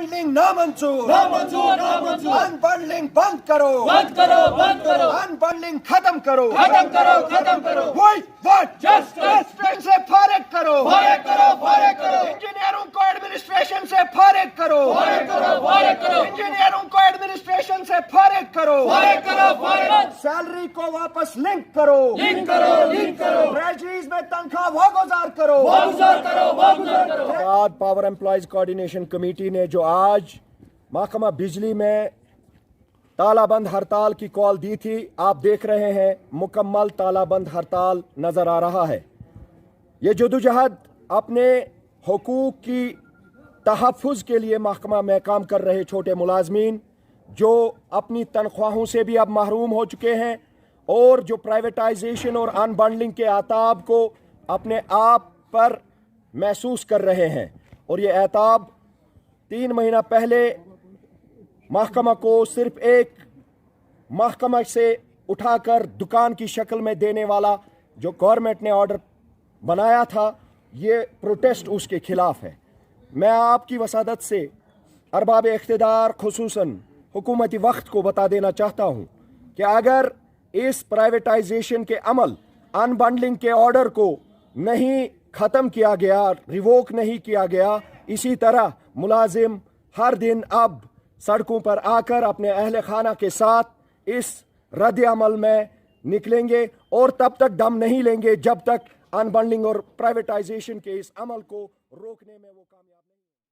Unbundling नामंजूर, unbundling बंद करो, अनबंडलिंग खत्म करो, वही वट जस्टिस से फारिग करो, इंजीनियरों को एडमिनिस्ट्रेशन से फारिग करो, इंजीनियरों को एडमिनिस्ट्रेशन से फारिग करो, सैलरी को वापस लिंक करो, ट्रेजरीज में तनख्वाह वागुजार करो। पावर एम्प्लॉयज कोऑर्डिनेशन कमेटी ने जो आज महकमा बिजली में तालाबंद हड़ताल की कॉल दी थी, आप देख रहे हैं मुकम्मल तालाबंद हड़ताल नजर आ रहा है। ये जदोजहद अपने हुकूक की तहफ़्फ़ुज़ के लिए महकमा में काम कर रहे छोटे मुलाजमीन जो अपनी तनख्वाहों से भी अब महरूम हो चुके हैं और जो प्राइवेटाइजेशन और अनबंडलिंग के आताब को अपने आप पर महसूस कर रहे हैं, और ये आताब 3 महीना पहले महकमा को सिर्फ एक महकमा से उठाकर दुकान की शक्ल में देने वाला जो गवर्नमेंट ने ऑर्डर बनाया था, ये प्रोटेस्ट उसके खिलाफ है। मैं आपकी वसादत से अरबाब इख्तिदार खुसूसन हुकूमती वक्त को बता देना चाहता हूँ कि अगर इस प्राइवेटाइजेशन के अमल अनबंडलिंग के ऑर्डर को नहीं ख़त्म किया गया, रिवोक नहीं किया गया, इसी तरह मुलाजिम हर दिन अब सड़कों पर आकर अपने अहल खाना के साथ इस रद्द अमल में निकलेंगे और तब तक दम नहीं लेंगे जब तक अनबंडलिंग और प्राइवेटाइजेशन के इस अमल को रोकने में वो कामयाब